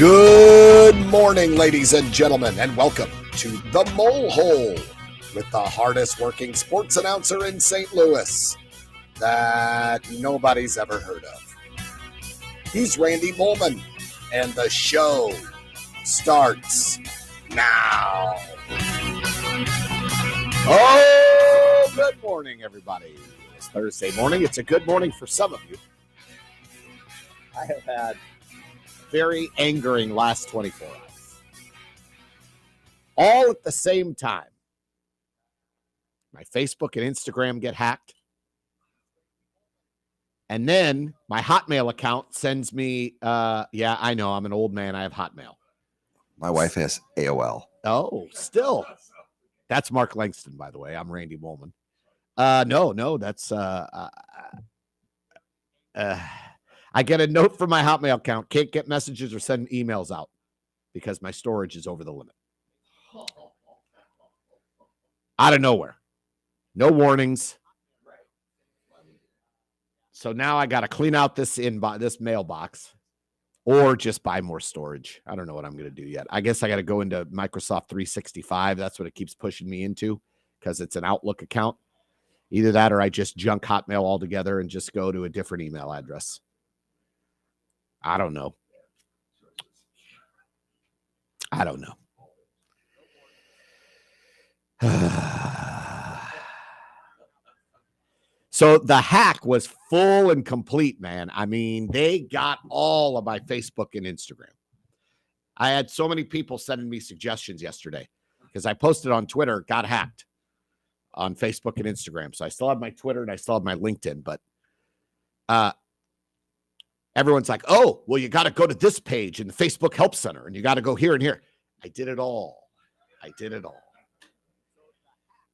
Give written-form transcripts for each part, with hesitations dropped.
Good morning, ladies and gentlemen, and welcome to The Mole Hole with the hardest working sports announcer in St. Louis that nobody's ever heard of. He's Randy Molman, and the show starts now. Oh, good morning, everybody. It's Thursday morning. It's a good morning for some of you. I have had very angering last 24 hours. All at the same time. My Facebook and Instagram get hacked. And then my Hotmail account sends me, yeah, I know, I'm an old man. I have Hotmail. My wife has AOL. Oh, still. That's Mark Langston, by the way. I'm Randy Molman. No, that's... I get a note from my Hotmail account. Can't get messages or send emails out because my storage is over the limit. Out of nowhere. No warnings. So now I got to clean out this mailbox or just buy more storage. I don't know what I'm going to do yet. I guess I got to go into Microsoft 365. That's what it keeps pushing me into because it's an Outlook account. Either that or I just junk Hotmail altogether and just go to a different email address. I don't know. So the hack was full and complete, man. I mean, they got all of my Facebook and Instagram. I had so many people sending me suggestions yesterday because I posted on Twitter, got hacked on Facebook and Instagram. So I still have my Twitter and I still have my LinkedIn, but everyone's like, oh, well, you got to go to this page in the Facebook Help Center, and you got to go here and here. I did it all.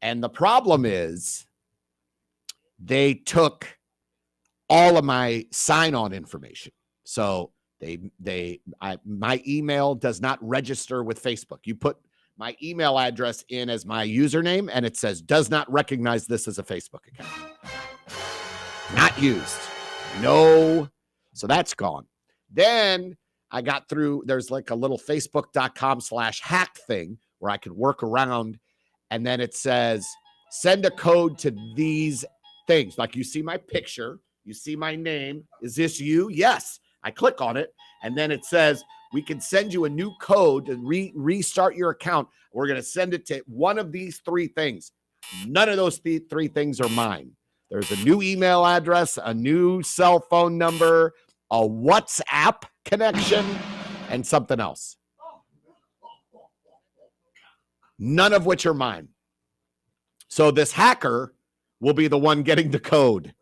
And the problem is they took all of my sign-on information. So my email does not register with Facebook. You put my email address in as my username, and it says, does not recognize this as a Facebook account. Not used. No. So that's gone. Then I got through, there's like a little facebook.com/hack thing where I could work around. And then it says, send a code to these things. Like you see my picture, you see my name. Is this you? Yes. I click on it. And then it says, we can send you a new code to restart your account. We're going to send it to one of these three things. None of those three things are mine. There's a new email address, a new cell phone number, a WhatsApp connection, and something else. None of which are mine. So this hacker will be the one getting the code.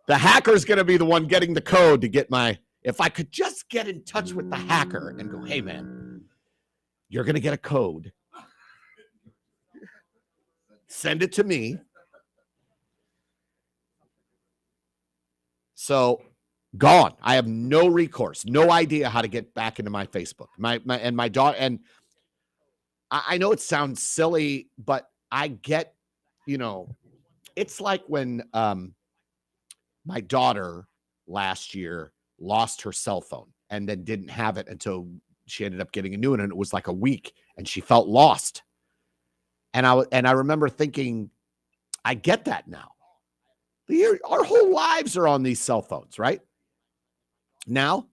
The hacker's going to be the one getting the code to get if I could just get in touch with the hacker and go, hey, man, you're going to get a code. Send it to me. So gone. I have no recourse, no idea how to get back into my Facebook. My daughter, and I know it sounds silly, but I get, it's like when my daughter last year lost her cell phone and then didn't have it until she ended up getting a new one, and it was like a week, and she felt lost. And I remember thinking, I get that now. Our whole lives are on these cell phones, right? Now,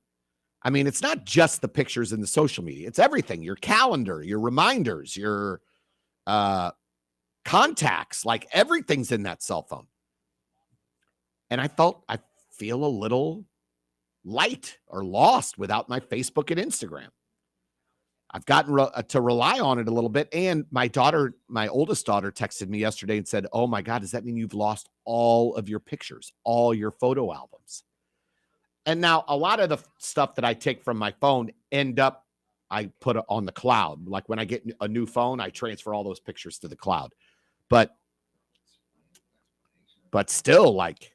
I mean, it's not just the pictures in the social media. It's everything. Your calendar, your reminders, your contacts, like everything's in that cell phone. And I feel a little light or lost without my Facebook and Instagram. I've gotten to rely on it a little bit. And my oldest daughter texted me yesterday and said, oh my God, does that mean you've lost all of your pictures, all your photo albums? And now a lot of the stuff that I take from my phone I put it on the cloud. Like when I get a new phone, I transfer all those pictures to the cloud. But still, like,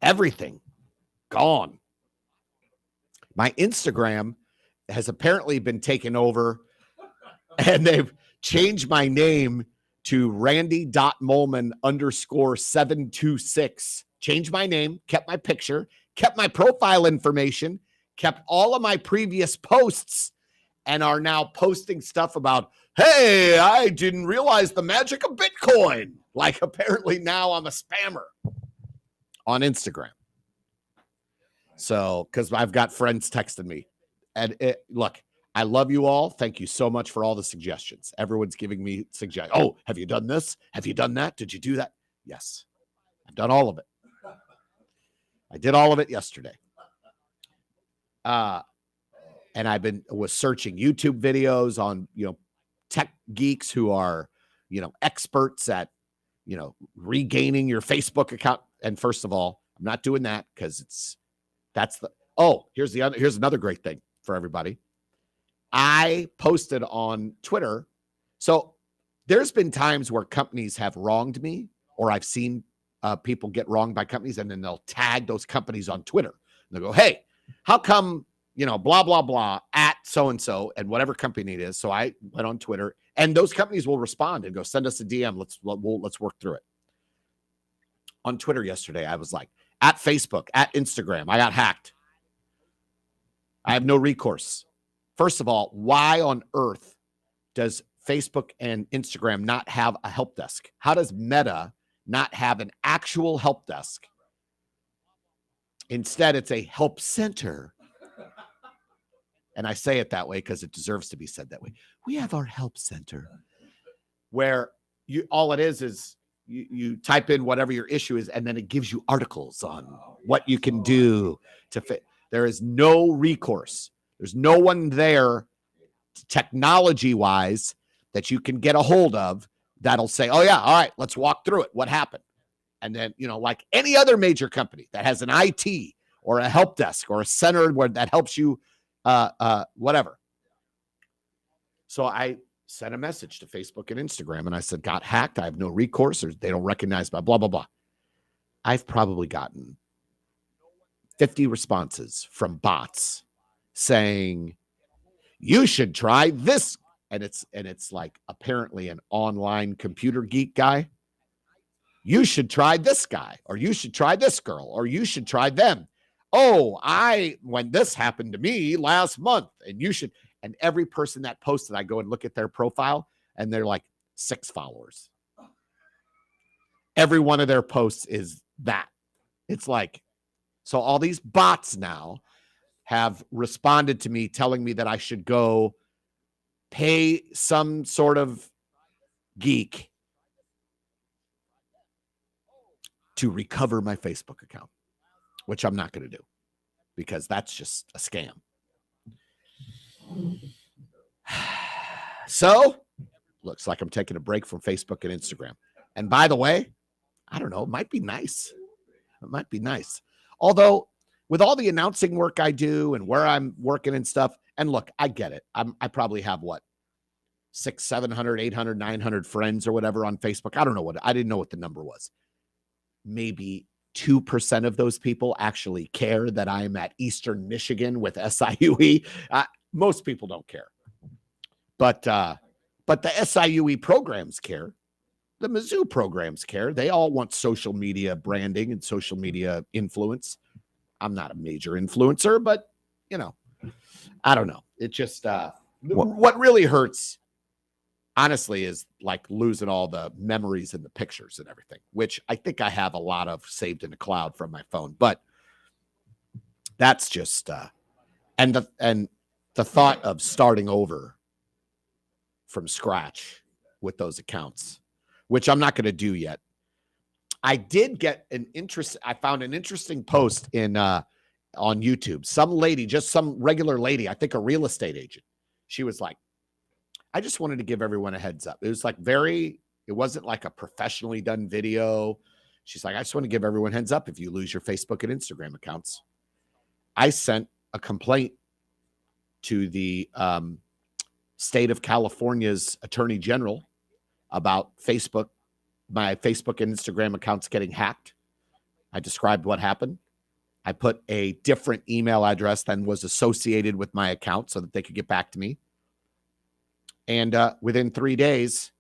everything gone. My Instagram has apparently been taken over, and they've changed my name to Randy.Molman_726. Changed my name, kept my picture, kept my profile information, kept all of my previous posts, and are now posting stuff about, hey, I didn't realize the magic of Bitcoin. Like, apparently now I'm a spammer on Instagram. So, because I've got friends texting me. And look, I love you all. Thank you so much for all the suggestions. Everyone's giving me suggestions. Oh, have you done this? Have you done that? Did you do that? Yes, I've done all of it. I did all of it yesterday. And was searching YouTube videos on, tech geeks who are, experts at, regaining your Facebook account. And first of all, I'm not doing that because here's another great thing for everybody. I posted on Twitter. So there's been times where companies have wronged me, or I've seen people get wronged by companies, and then they'll tag those companies on Twitter. And they'll go, hey, how come, blah, blah, blah, at so-and-so, and whatever company it is. So I went on Twitter, and those companies will respond and go, send us a DM. Let's work through it. On Twitter yesterday, I was like, at Facebook, at Instagram, I got hacked. I have no recourse. First of all, why on earth does Facebook and Instagram not have a help desk? How does Meta not have an actual help desk? Instead, it's a help center. And I say it that way because it deserves to be said that way. We have our help center where all it is you type in whatever your issue is, and then it gives you articles on what you can do to fit. There is no recourse. There's no one there technology-wise that you can get a hold of that'll say, oh, yeah, all right, let's walk through it. What happened? And then, like any other major company that has an IT or a help desk or a center that helps you, whatever. So I sent a message to Facebook and Instagram, and I said, got hacked. I have no recourse, or they don't recognize my blah, blah, blah. I've probably gotten 50 responses from bots saying, you should try this. And it's like apparently an online computer geek guy. You should try this guy, or you should try this girl, or you should try them. Oh, when this happened to me last month, and you should. And every person that posted, I go and look at their profile, and they're like 6 followers. Every one of their posts is that. It's like, so all these bots now have responded to me telling me that I should go pay some sort of geek to recover my Facebook account, which I'm not going to do because that's just a scam. So, looks like I'm taking a break from Facebook and Instagram. And by the way, I don't know, it might be nice. It might be nice. Although, with all the announcing work I do and where I'm working and stuff, and look, I get it. I probably have 600, 700, 800, 900 friends or whatever on Facebook. I don't know I didn't know what the number was. Maybe 2% of those people actually care that I'm at Eastern Michigan with SIUE. Most people don't care. But the SIUE programs care. The Mizzou programs care. They all want social media branding and social media influence. I'm not a major influencer, but, I don't know. It just, what really hurts, honestly, is like losing all the memories and the pictures and everything, which I think I have a lot of saved in the cloud from my phone. But that's just, and the thought of starting over from scratch with those accounts, which I'm not going to do yet. I did get I found an interesting post on YouTube. Some lady, just some regular lady, I think a real estate agent. She was like, I just wanted to give everyone a heads up. It was like it wasn't like a professionally done video. She's like, I just want to give everyone heads up if you lose your Facebook and Instagram accounts. I sent a complaint to the state of California's attorney general about my Facebook and Instagram accounts getting hacked. I described what happened. I put a different email address than was associated with my account so that they could get back to me. And within 3 days,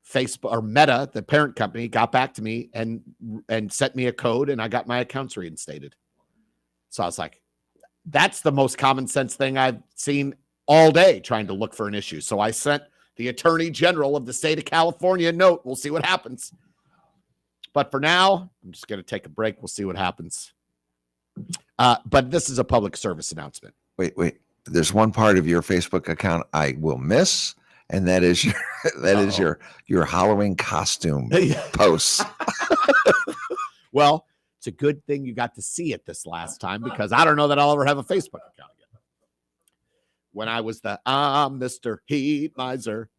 Facebook or Meta, the parent company, got back to me and sent me a code, and I got my accounts reinstated. So I was like, that's the most common sense thing I've seen all day trying to look for an issue. So I sent the Attorney General of the state of California a note. We'll see what happens. But for now, I'm just going to take a break. We'll see what happens. But this is a public service announcement. Wait. There's one part of your Facebook account I will miss, and that is your Halloween costume posts. Well, it's a good thing you got to see it this last time, because I don't know that I'll ever have a Facebook account again. When I was the Mr. Heat Miser.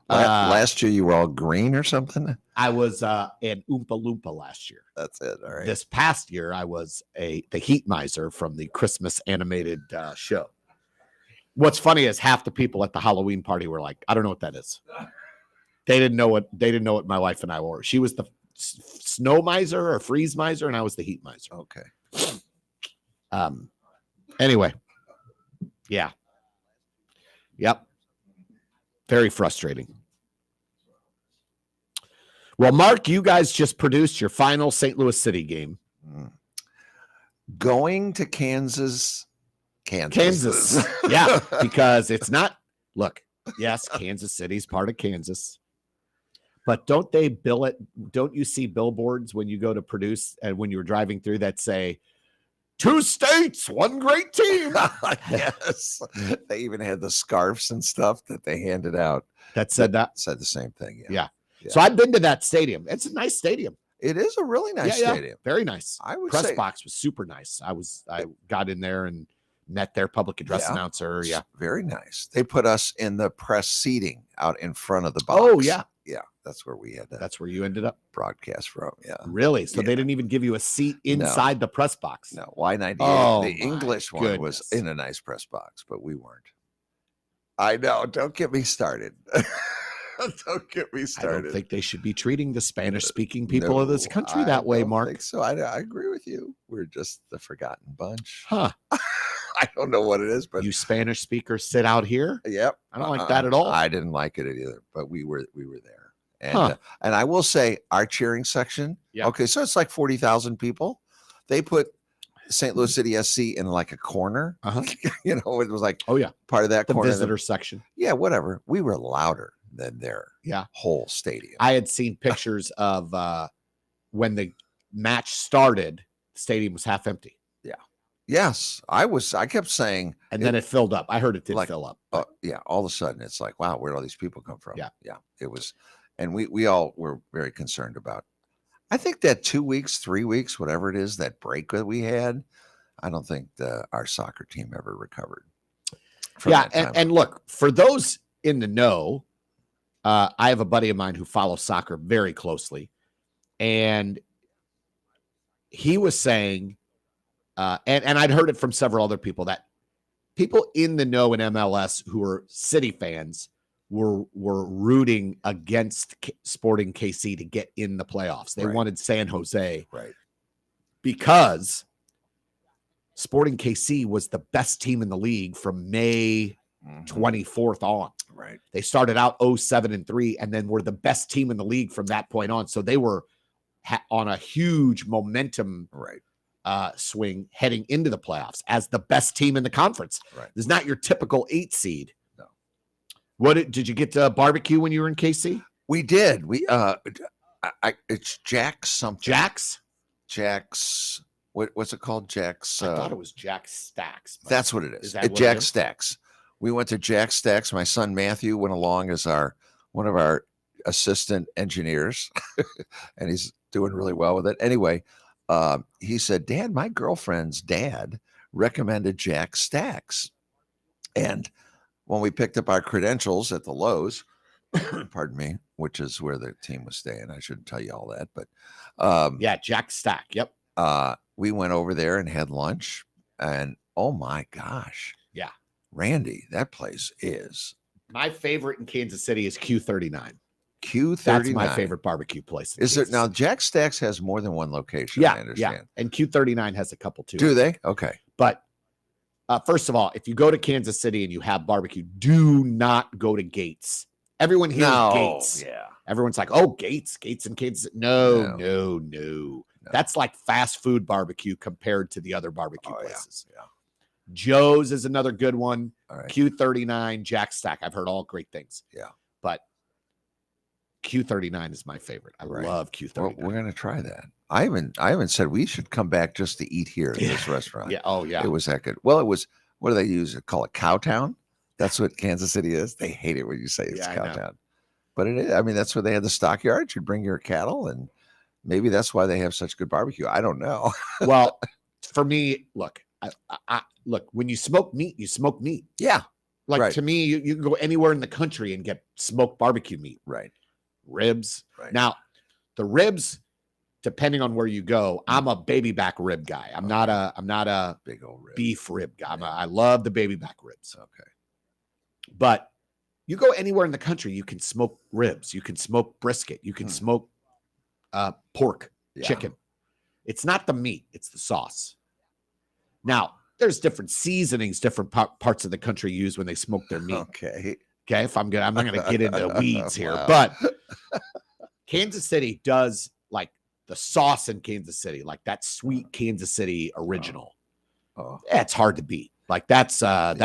Last year you were all green or something? I was an Oompa Loompa last year. That's it. All right. This past year, I was the Heat Miser from the Christmas animated show. What's funny is half the people at the Halloween party were like, I don't know what that is. They didn't know what my wife and I were. She was the snow miser or freeze miser, and I was the heat miser. Okay. Anyway. Yeah. Yep. Very frustrating. Well, Mark, you guys just produced your final St. Louis City game. Going to Kansas. Yeah, because it's not. Look, yes, Kansas City's part of Kansas. But don't they bill it? Don't you see billboards when you go to produce and when you're driving through that say, 2 states, 1 great team? Yes. They even had the scarves and stuff that they handed out. That said that? Said the same thing. Yeah. So I've been to that stadium. It's a nice stadium. It is a really nice stadium. Very nice. I would Press say box was super nice. I got in there and met their public address announcer. Yeah. Very nice. They put us in the press seating out in front of the box. Oh, yeah. Yeah. That's where we had that. That's where you ended up. Broadcast from. Yeah. Really? So they didn't even give you a seat inside the press box? No. Y98. Oh, the English one was in a nice press box, but we weren't. I know. Don't get me started. Don't get me started. I don't think they should be treating the Spanish-speaking people of this country that way, Mark. So I agree with you. We're just the forgotten bunch. Huh. I don't know what it is, but you Spanish speakers sit out here? Yep. I don't like that at all. I didn't like it either, but we were there. And and I will say our cheering section. Yeah. Okay, so it's like 40,000 people. They put St. Louis City SC in like a corner. You know, it was like part of that the corner. Visitor section. Yeah, whatever. We were louder than their whole stadium. I had seen pictures of when the match started, the stadium was half empty. Yeah. Yes. I kept saying. And then it filled up. I heard it did fill up. Yeah. All of a sudden it's like, wow, where did all these people come from? Yeah. Yeah. It was. And we all were very concerned about, I think that 2 weeks, 3 weeks, whatever it is, that break that we had, I don't think our soccer team ever recovered. Yeah. And look, for those in the know, I have a buddy of mine who follows soccer very closely. And he was saying, and I'd heard it from several other people, that people in the know in MLS who are City fans were rooting against Sporting KC to get in the playoffs. They wanted San Jose. Right. Because Sporting KC was the best team in the league from May 24th on. Right. They started out 0-7-3 and then were the best team in the league from that point on. So they were on a huge momentum swing heading into the playoffs as the best team in the conference. Right. It's not your typical 8 seed. No. What did you get to barbecue when you were in KC? We did. It's Jack's something. Jack's. What's it called? Jack's. I thought it was Jack Stacks. That's what it is. Is that what Jack it is? Stacks. We went to Jack Stacks. My son Matthew went along as one of our assistant engineers, and he's doing really well with it. Anyway, he said, "Dad, my girlfriend's dad recommended Jack Stacks," and when we picked up our credentials at the Lowe's, pardon me, which is where the team was staying, I shouldn't tell you all that, but Jack Stack. Yep. We went over there and had lunch, and oh my gosh. Yeah. Randy, that place is. My favorite in Kansas City is Q39. Q39. That's my favorite barbecue place. Is it now? Jack Stacks has more than one location. Yeah, I understand. yeah. And Q39 has a couple too. Do they? Okay. But first of all, if you go to Kansas City and you have barbecue, do not go to Gates Everyone hears No, Gates. yeah. Everyone's like, oh, Gates in Kansas. No. That's like fast food barbecue compared to the other barbecue places. Yeah. Joe's is another good one. All right. Q39, Jack Stack. I've heard all great things. Yeah. But Q39 is my favorite. I love Q39. Well, we're gonna try that. I haven't said we should come back just to eat here at this restaurant. Yeah. Oh, yeah. It was that good. Well, it was, what do they use? Call it Cowtown? That's what Kansas City is. They hate it when you say it's Cowtown. But it is. I mean, that's where they had the stockyards. You'd bring your cattle, and maybe that's why they have such good barbecue. I don't know. Well, for me, look, look, when you smoke meat, you smoke meat. Yeah. Like to me, you can go anywhere in the country and get smoked barbecue meat. Right. Ribs. Right. Now, the ribs, depending on where you go, I'm a baby back rib guy. I'm not a big old rib. Beef rib guy. I love the baby back ribs. Okay. But you go anywhere in the country, you can smoke ribs, you can smoke brisket, you can smoke pork, chicken. It's not the meat, it's the sauce. Now, there's different seasonings different parts of the country use when they smoke their meat. Okay. If I'm not going to get into weeds here, but Kansas City does like the sauce in Kansas City, like that sweet Kansas City original. Yeah, it's hard to beat. Like that sauce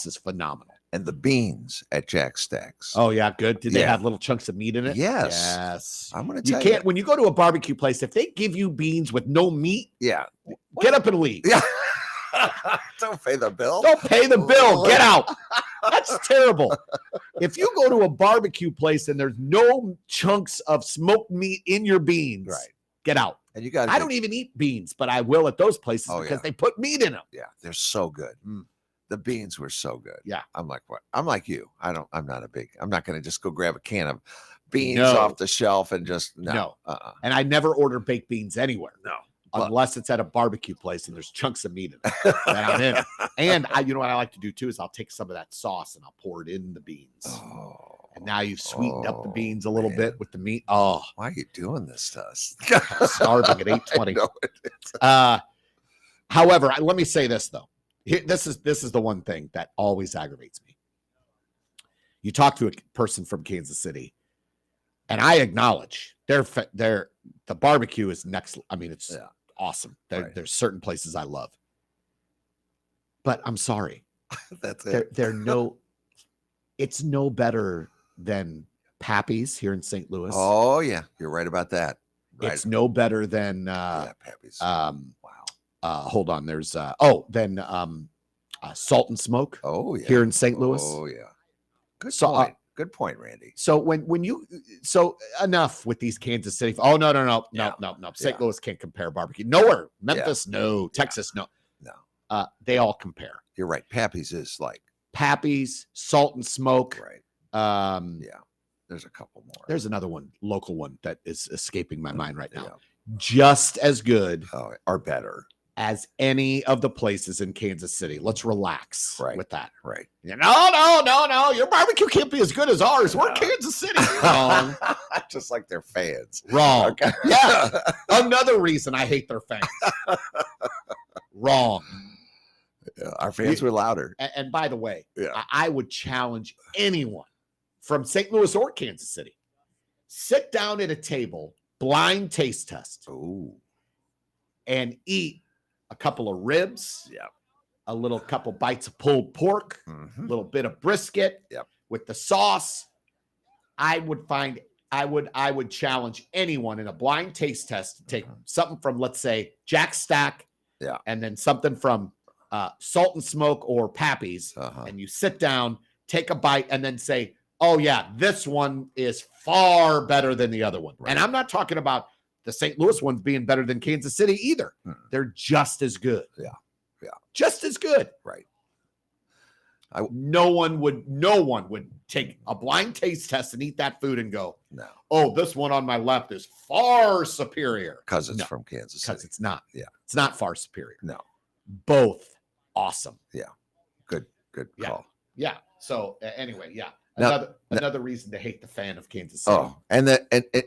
is phenomenal. And the beans at Jack Stack's. Oh yeah, good. Did they have little chunks of meat in it? Yes. Yes. I'm going to tell you can't when you go to a barbecue place, if they give you beans with no meat, get up and leave. Yeah. Don't pay the bill. Don't pay the bill. Get out. That's terrible. If you go to a barbecue place and there's no chunks of smoked meat in your beans, get out. And you got. I don't even eat beans, but I will at those places because they put meat in them. Yeah, they're so good. The beans were so good. Yeah. I'm like, what? I'm like you. I'm not going to just go grab a can of beans off the shelf and just no. And I never order baked beans anywhere. No. Unless it's at a barbecue place and there's chunks of meat in it. And I'm in it. And you know what I like to do too is I'll take some of that sauce and I'll pour it in the beans. And now you've sweetened up the beans a little bit with the meat. Oh, why are you doing this to us? I'm starving at 8:20. However, let me say this though. This is the one thing that always aggravates me. You talk to a person from Kansas City, and I acknowledge the barbecue is next. I mean, it's awesome. There's certain places I love, but I'm sorry. That's it. It's no better than Pappy's here in St. Louis. Oh yeah, you're right about that. Right. It's no better than Pappy's. Wow. Hold on. There's Salt and Smoke. Oh yeah, here in St. Louis. Oh yeah. Good point. Good point, Randy. So when you enough with these Kansas City. Oh no. St. Louis can't compare barbecue. Nowhere. Memphis, no. Texas, no. They all compare. You're right. Pappy's is like Pappy's, Salt and Smoke. Right. There's a couple more. There's another one, local one that is escaping my mind right now. Just as good or better as any of the places in Kansas City. Let's relax with that. Right. No. Your barbecue can't be as good as ours. We're Kansas City. Wrong. Just like their fans. Wrong. Okay. Yeah. Another reason I hate their fans. Wrong. Yeah, our fans were louder. And by the way, I would challenge anyone from St. Louis or Kansas City. Sit down at a table, blind taste test. Ooh. And eat a couple of ribs, a couple bites of pulled pork, a little bit of brisket with the sauce. I would challenge anyone in a blind taste test to take something from, let's say, Jack Stack, and then something from Salt and Smoke or Pappy's, and you sit down, take a bite, and then say, oh yeah, this one is far better than the other one. Right. And I'm not talking about the St. Louis ones being better than Kansas City either. They're just as good. Yeah. Just as good. Right. No one would take a blind taste test and eat that food and go, no. Oh, this one on my left is far superior. Because it's from Kansas City. Because it's not. Yeah. It's not far superior. No. Both awesome. Yeah. Good call. Yeah. So anyway, Another reason to hate the fan of Kansas City. Oh, and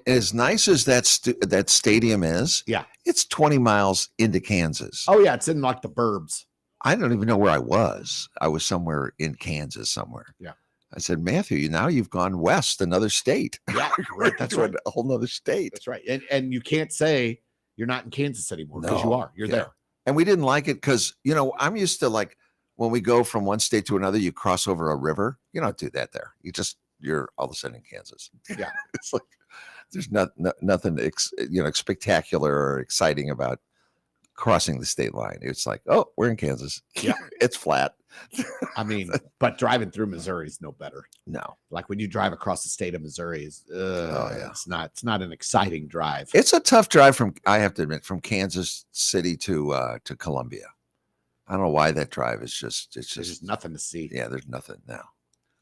as nice as that stadium is, it's 20 miles into Kansas. Oh yeah, it's in like the burbs. I don't even know where I was. I was somewhere in Kansas somewhere. Yeah. I said, Matthew, now you've gone west, another state. Yeah, that's To right. a whole nother state. That's right. And you can't say you're not in Kansas anymore because you No, are. You're there. And we didn't like it because, I'm used to like when we go from one state to another, you cross over a river. You don't do that there. You're all of a sudden in Kansas. Yeah. It's like there's nothing spectacular or exciting about crossing the state line. It's like, oh, we're in Kansas. Yeah. It's flat. I mean, but driving through Missouri is no better. No. Like when you drive across the state of Missouri yeah. It's not an exciting drive. It's a tough drive I have to admit, from Kansas City to Columbia. I don't know why that drive is there's just nothing to see. Yeah, there's nothing now.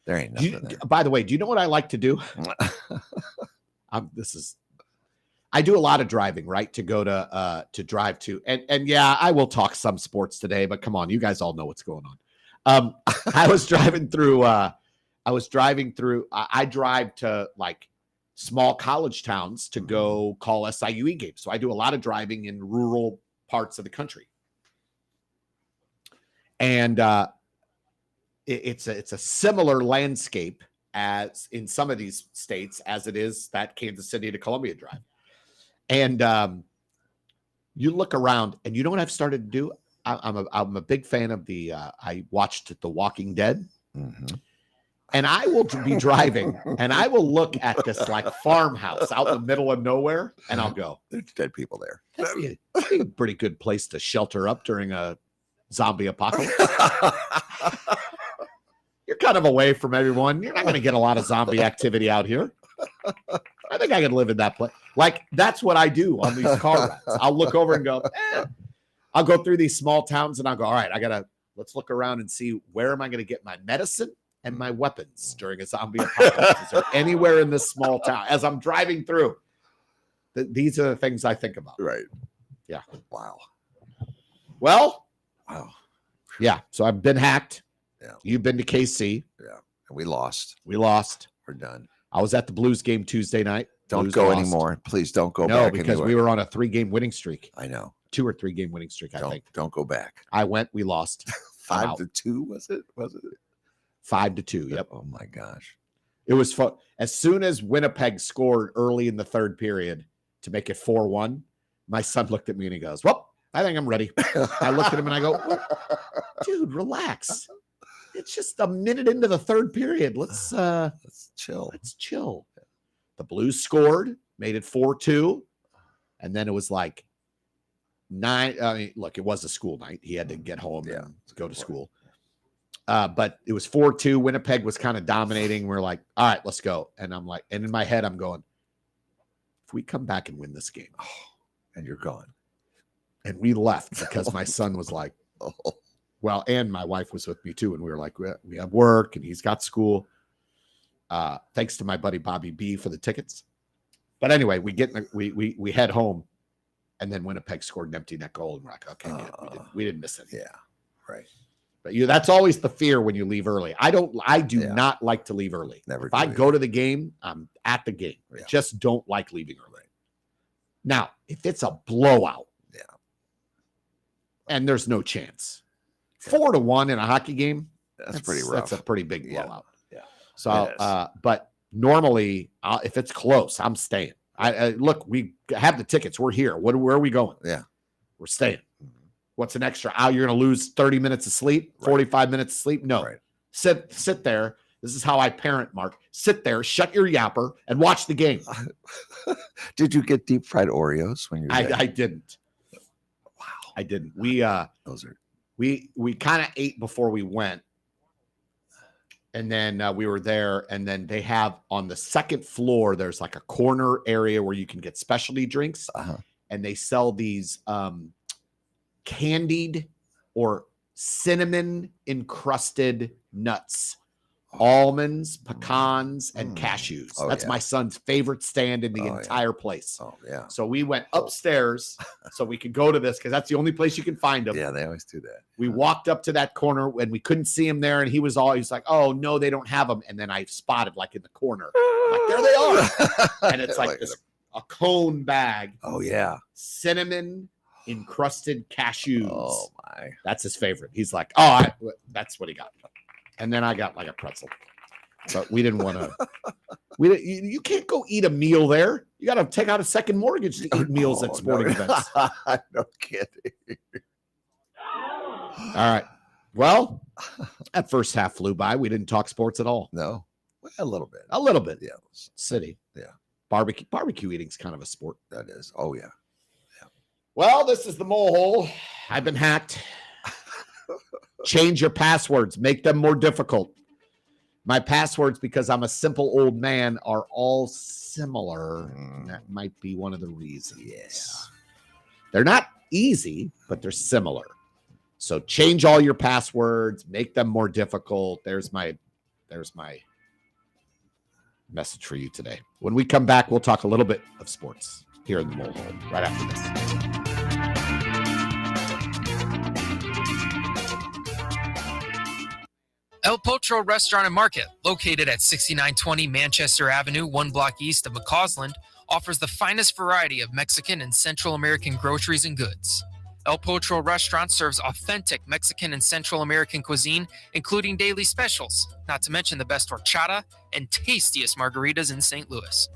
There ain't nothing there. By the way, do you know what I like to do? I do a lot of driving, right? To go to drive to, and yeah, I will talk some sports today, but come on, you guys all know what's going on. I was driving through. I drive to like small college towns to go call SIUE games. So I do a lot of driving in rural parts of the country, and it's a similar landscape as in some of these states as it is that Kansas City to Columbia drive. And you look around, and you know what I've started to do? I'm a big fan of I watched The Walking Dead, and I will be driving, and I will look at this like farmhouse out in the middle of nowhere, and I'll go, "There's dead people there. That'd be a pretty good place to shelter up during a zombie apocalypse." You're kind of away from everyone. You're not going to get a lot of zombie activity out here. I think I could live in that place. Like, that's what I do on these car rides. I'll look over and go, I'll go through these small towns, and I'll go, all right, let's look around and see where am I going to get my medicine and my weapons during a zombie apocalypse. Is there anywhere in this small town? As I'm driving through, these are the things I think about. Right. Yeah. Wow. Well, wow. Yeah. So I've been hacked. Yeah. You've been to KC. Yeah. And we lost. We're done. I was at the Blues game Tuesday night. Don't go anymore. Please don't go back. No, because we were on a 3-game winning streak. I know. 2 or 3 game winning streak, I think. Don't go back. I went, we lost. 5-2, was it? 5-2, yep. Oh my gosh. It was fun. As soon as Winnipeg scored early in the third period to make it 4-1, my son looked at me and he goes, well, I think I'm ready. I looked at him and I go, dude, relax. It's just a minute into the third period. Let's chill. Let's chill. The Blues scored, made it 4-2. And then it was like 9. I mean, look, it was a school night. He had to get home and go to school. But it was 4-2. Winnipeg was kind of dominating. We're like, all right, let's go. And I'm like, and in my head, I'm going, if we come back and win this game, and you're gone. And we left because my son was like, well, and my wife was with me too. And we were like, we have work and he's got school. Thanks to my buddy Bobby B for the tickets. But anyway, we head home, and then Winnipeg scored an empty net goal, and we're like, okay, we didn't miss it. Yeah, right. But that's always the fear when you leave early. I do not like to leave early. Never. If I go to the game, I'm at the game. I just don't like leaving early. Now, if it's a blowout, and there's no chance, 4-1 in a hockey game, that's pretty rough. That's a pretty big blowout. Yeah. So, but normally, if it's close, I'm staying. I look, we have the tickets. We're here. Where are we going? Yeah, we're staying. What's an extra hour? You're going to lose 30 minutes of sleep, 45 minutes of sleep? No. Right. Sit there. This is how I parent, Mark. Sit there, shut your yapper, and watch the game. Did you get deep fried Oreos when you were there? I didn't. Wow. I didn't. We kind of ate before we went. And then we were there, and then they have on the second floor, there's like a corner area where you can get specialty drinks. And they sell these candied or cinnamon encrusted nuts, almonds, pecans, and cashews. That's my son's favorite stand in the entire place. Oh, yeah. So we went upstairs so we could go to this because that's the only place you can find them. Yeah, they always do that. We walked up to that corner and we couldn't see him there. And he's like, oh, no, they don't have them. And then I spotted like in the corner. Like, there they are. And it's like this, a cone bag. Oh, yeah. Cinnamon encrusted cashews. Oh, my. That's his favorite. He's like, oh, that's what he got. And then I got like a pretzel. but we didn't want to. You can't go eat a meal there. You got to take out a second mortgage to eat meals at sporting events. No kidding. All right. Well, that first half flew by. We didn't talk sports at all. No, a little bit. A little bit. Yeah. City. Yeah. Barbecue eating's kind of a sport. That is. Oh, yeah. Well, this is the mole hole. I've been hacked. Change your passwords. Make them more difficult. My passwords, because I'm a simple old man, are all similar. That might be one of the reasons. Yes. They're not easy, but they're similar. So change all your passwords. Make them more difficult. There's my message for you today. When we come back, we'll talk a little bit of sports here in the mole hole right after this. El Potro Restaurant and Market, located at 6920 Manchester Avenue, 1 block east of McCausland, offers the finest variety of Mexican and Central American groceries and goods. El Potro Restaurant serves authentic Mexican and Central American cuisine, including daily specials, not to mention the best horchata and tastiest margaritas in St. Louis.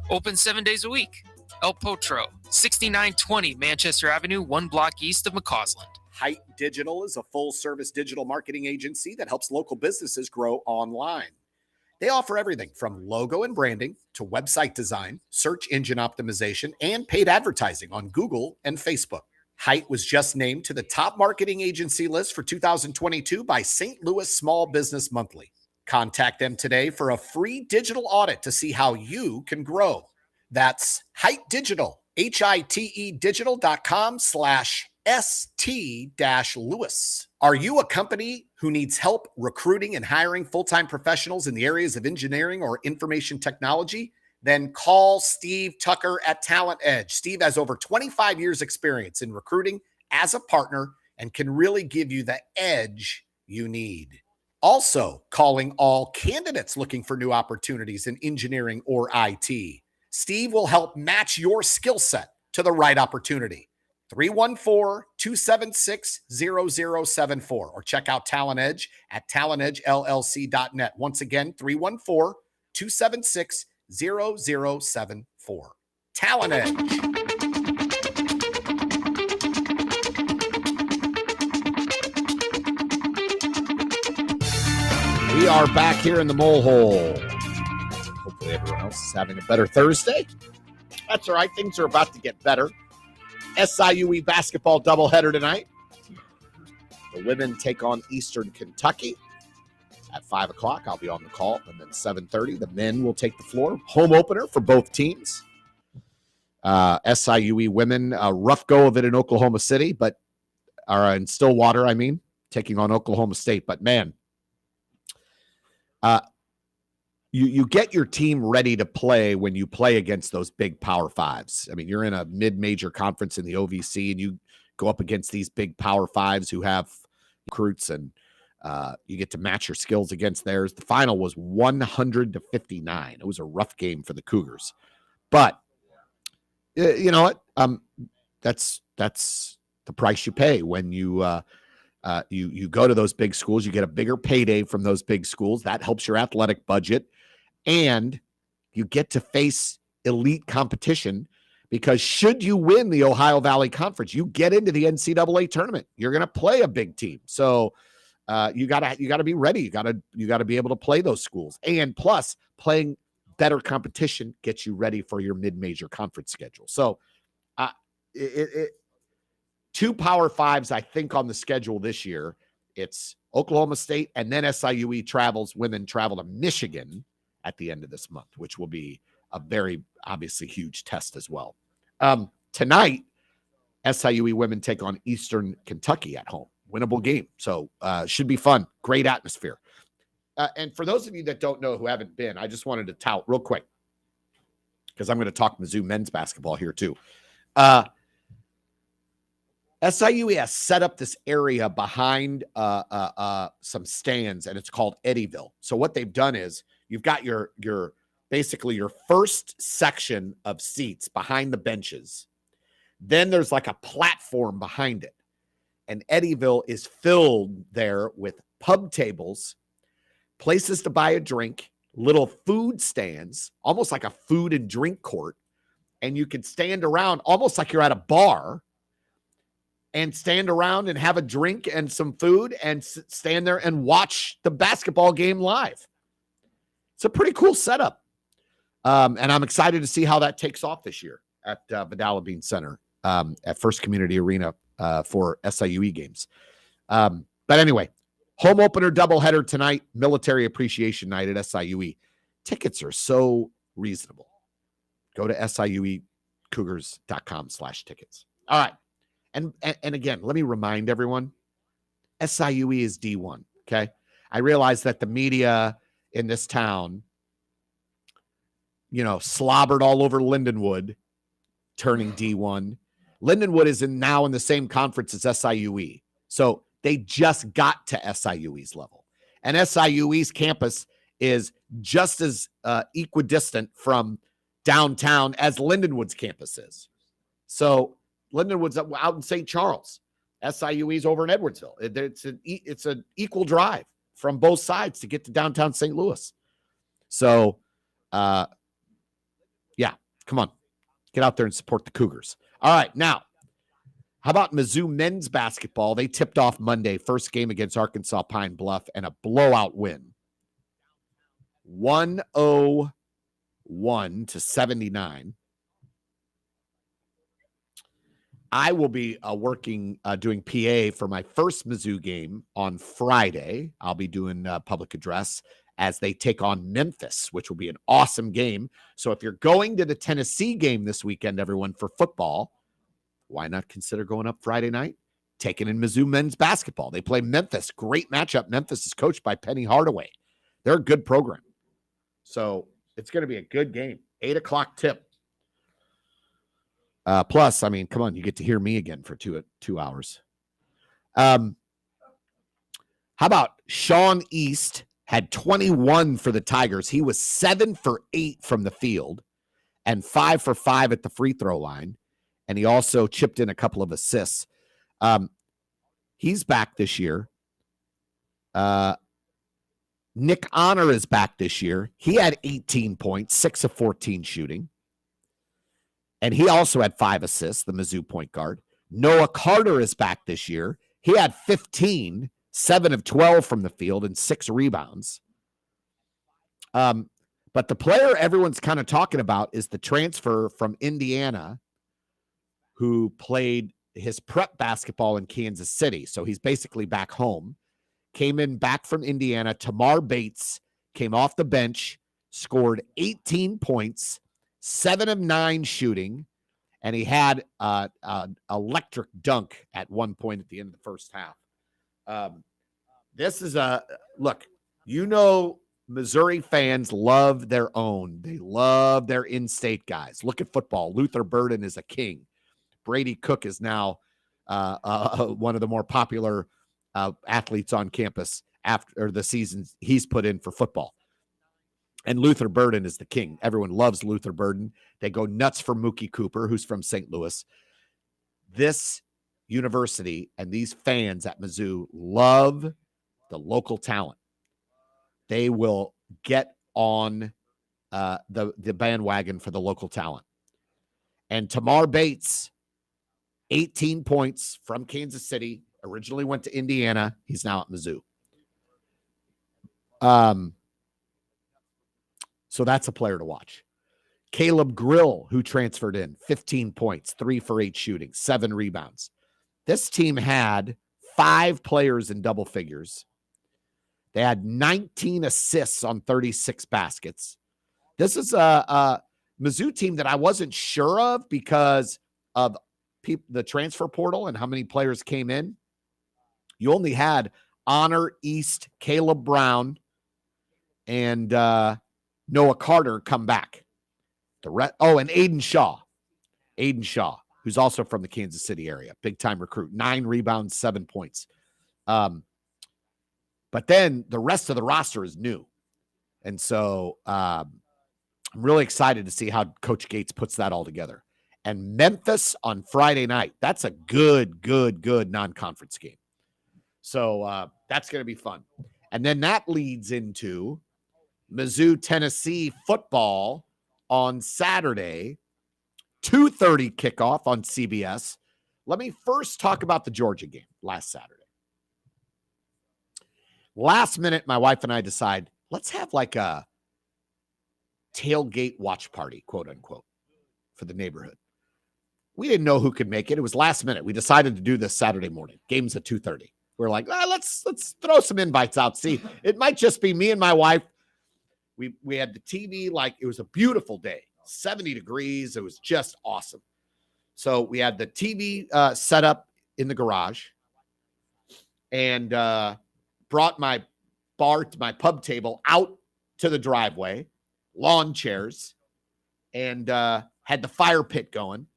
Open 7 days a week. El Potro, 6920 Manchester Avenue, 1 block east of McCausland. Height Digital is a full-service digital marketing agency that helps local businesses grow online. They offer everything from logo and branding to website design, search engine optimization, and paid advertising on Google and Facebook. Height was just named to the top marketing agency list for 2022 by St. Louis Small Business Monthly. Contact them today for a free digital audit to see how you can grow. That's Height Digital, HITE digital.com/ST-Lewis. Are you a company who needs help recruiting and hiring full-time professionals in the areas of engineering or information technology? Then call Steve Tucker at Talent Edge. Steve has over 25 years experience in recruiting as a partner and can really give you the edge you need. Also, calling all candidates looking for new opportunities in engineering or IT. Steve will help match your skill set to the right opportunity. 314-276-0074 or check out Talent Edge at talentedgellc.net. Once again, 314-276-0074. Talent Edge. We are back here in the mole hole. Hopefully everyone else is having a better Thursday. That's all right. Things are about to get better. SIUE basketball doubleheader tonight. The women take on Eastern Kentucky at 5 o'clock. I'll be on the call. And then 7:30, the men will take the floor. Home opener for both teams. SIUE women, a rough go of it in Oklahoma City, or in Stillwater, taking on Oklahoma State. But man, you get your team ready to play when you play against those big Power Fives. You're in a mid-major conference in the OVC, and you go up against these big Power Fives who have recruits, and you get to match your skills against theirs. The final was 100-59. It was a rough game for the Cougars. But you know what? That's the price you pay when you go to those big schools. You get a bigger payday from those big schools. That helps your athletic budget. And you get to face elite competition because should you win the Ohio Valley Conference, you get into the NCAA tournament. You're going to play a big team. So you gotta be ready. You gotta be able to play those schools. And plus, playing better competition gets you ready for your mid-major conference schedule. So two Power Fives, I think, on the schedule this year. It's Oklahoma State, and then SIUE women travel to Michigan at the end of this month, which will be a very obviously huge test as well. Tonight, SIUE women take on Eastern Kentucky at home. Winnable game. So should be fun. Great atmosphere. And for those of you that don't know who haven't been, I just wanted to tout real quick because I'm going to talk Mizzou men's basketball here too. SIUE has set up this area behind some stands, and it's called Eddyville. So what they've done is you've got your basically your first section of seats behind the benches. Then there's like a platform behind it. And Eddyville is filled there with pub tables, places to buy a drink, little food stands, almost like a food and drink court. And you can stand around almost like you're at a bar and stand around and have a drink and some food and stand there and watch the basketball game live. It's a pretty cool setup. And I'm excited to see how that takes off this year at Vidal Bean Center at First Community Arena for SIUE games. But anyway, home opener doubleheader tonight, Military Appreciation Night at SIUE. Tickets are so reasonable. Go to SIUEcougars.com/tickets. All right. And again, let me remind everyone, SIUE is D1, okay? I realize that the media in this town, slobbered all over Lindenwood, turning D1. Lindenwood is now in the same conference as SIUE. So they just got to SIUE's level. And SIUE's campus is just as equidistant from downtown as Lindenwood's campus is. So Lindenwood's out in St. Charles. SIUE's over in Edwardsville. It's an equal drive from both sides to get to downtown St. Louis. So, yeah, come on. Get out there and support the Cougars. All right, now, how about Mizzou men's basketball? They tipped off Monday, first game against Arkansas Pine Bluff, and a blowout win. 101-79. I will be doing PA for my first Mizzou game on Friday. I'll be doing public address as they take on Memphis, which will be an awesome game. So if you're going to the Tennessee game this weekend, everyone, for football, why not consider going up Friday night, taking in Mizzou men's basketball? They play Memphis. Great matchup. Memphis is coached by Penny Hardaway. They're a good program. So it's going to be a good game. 8 o'clock tip. Plus, I mean, come on, you get to hear me again for 2 hours. How about Sean East had 21 for the Tigers. He was 7 for 8 from the field and 5 for 5 at the free throw line. And he also chipped in a couple of assists. He's back this year. Nick Honor is back this year. He had 18 points, 6 of 14 shooting. And he also had 5 assists, the Mizzou point guard. Noah Carter is back this year. He had 15, 7 of 12 from the field, and 6 rebounds. But the player everyone's kind of talking about is the transfer from Indiana who played his prep basketball in Kansas City. So he's basically back home. Came in back from Indiana. Tamar Bates came off the bench, scored 18 points, 7 of 9 shooting, and he had an electric dunk at one point at the end of the first half. This is look, Missouri fans love their own. They love their in-state guys. Look at football. Luther Burden is a king. Brady Cook is now one of the more popular athletes on campus after the seasons he's put in for football. And Luther Burden is the king. Everyone loves Luther Burden. They go nuts for Mookie Cooper, who's from St. Louis. This university and these fans at Mizzou love the local talent. They will get on the bandwagon for the local talent. And Tamar Bates, 18 points from Kansas City, originally went to Indiana. He's now at Mizzou. So that's a player to watch. Caleb Grill, who transferred in, 15 points, 3 for 8 shooting, 7 rebounds. This team had 5 players in double figures. They had 19 assists on 36 baskets. This is a Mizzou team that I wasn't sure of because of the transfer portal and how many players came in. You only had Honor, East, Caleb Brown, and Noah Carter come back. And Aiden Shaw, who's also from the Kansas City area, big-time recruit, 9 rebounds, 7 points. But then the rest of the roster is new. And so I'm really excited to see how Coach Gates puts that all together. And Memphis on Friday night, that's a good non-conference game. So that's going to be fun. And then that leads into Mizzou, Tennessee football on Saturday, 2:30 kickoff on CBS. Let me first talk about the Georgia game last Saturday. Last minute, my wife and I decide, let's have like a tailgate watch party, quote unquote, for the neighborhood. We didn't know who could make it. It was last minute. We decided to do this Saturday morning. Game's at 2:30. We're like, let's throw some invites out. See, it might just be me and my wife. We had the TV, like it was a beautiful day, 70 degrees. It was just awesome. So we had the TV set up in the garage and brought my pub table out to the driveway, lawn chairs, and had the fire pit going.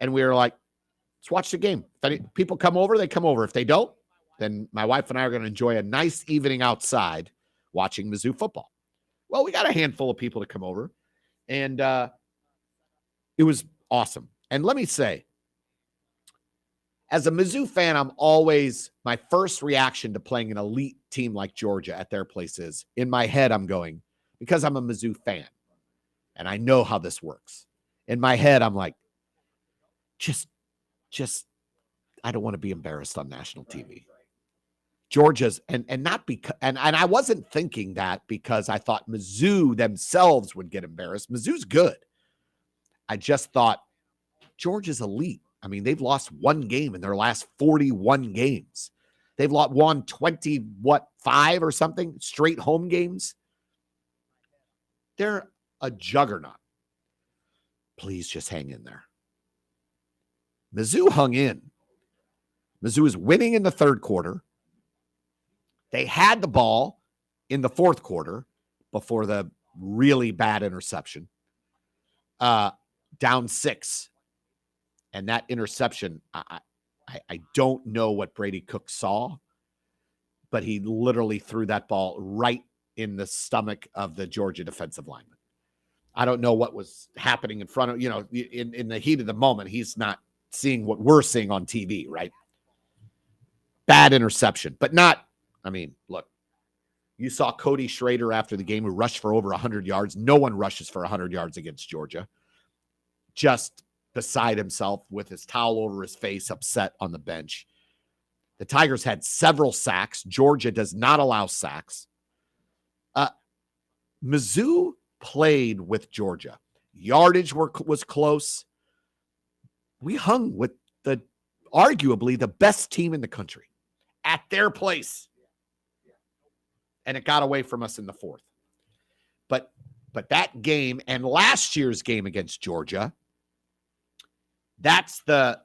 And we were like, let's watch the game. If any people come over, they come over. If they don't, then my wife and I are going to enjoy a nice evening outside watching Mizzou football. Well, we got a handful of people to come over, and it was awesome. And let me say, as a Mizzou fan, my first reaction to playing an elite team like Georgia at their place is, in my head, I'm going, because I'm a Mizzou fan, and I know how this works. In my head, I'm like, just, I don't want to be embarrassed on national TV. Georgia's, and not because, and I wasn't thinking that because I thought Mizzou themselves would get embarrassed. Mizzou's good. I just thought Georgia's elite. I mean, they've lost one game in their last 41 games. They've won 5 or something straight home games. They're a juggernaut. Please just hang in there. Mizzou hung in. Mizzou is winning in the third quarter. They had the ball in the fourth quarter before the really bad interception. Down 6. And that interception, I don't know what Brady Cook saw, but he literally threw that ball right in the stomach of the Georgia defensive lineman. I don't know what was happening in front of, in the heat of the moment. He's not seeing what we're seeing on TV, right? Bad interception, but not, look, you saw Cody Schrader after the game who rushed for over 100 yards. No one rushes for 100 yards against Georgia. Just beside himself with his towel over his face, upset on the bench. The Tigers had several sacks. Georgia does not allow sacks. Mizzou played with Georgia. Yardage was close. We hung with arguably the best team in the country at their place. And it got away from us in the fourth. But that game and last year's game against Georgia, that's the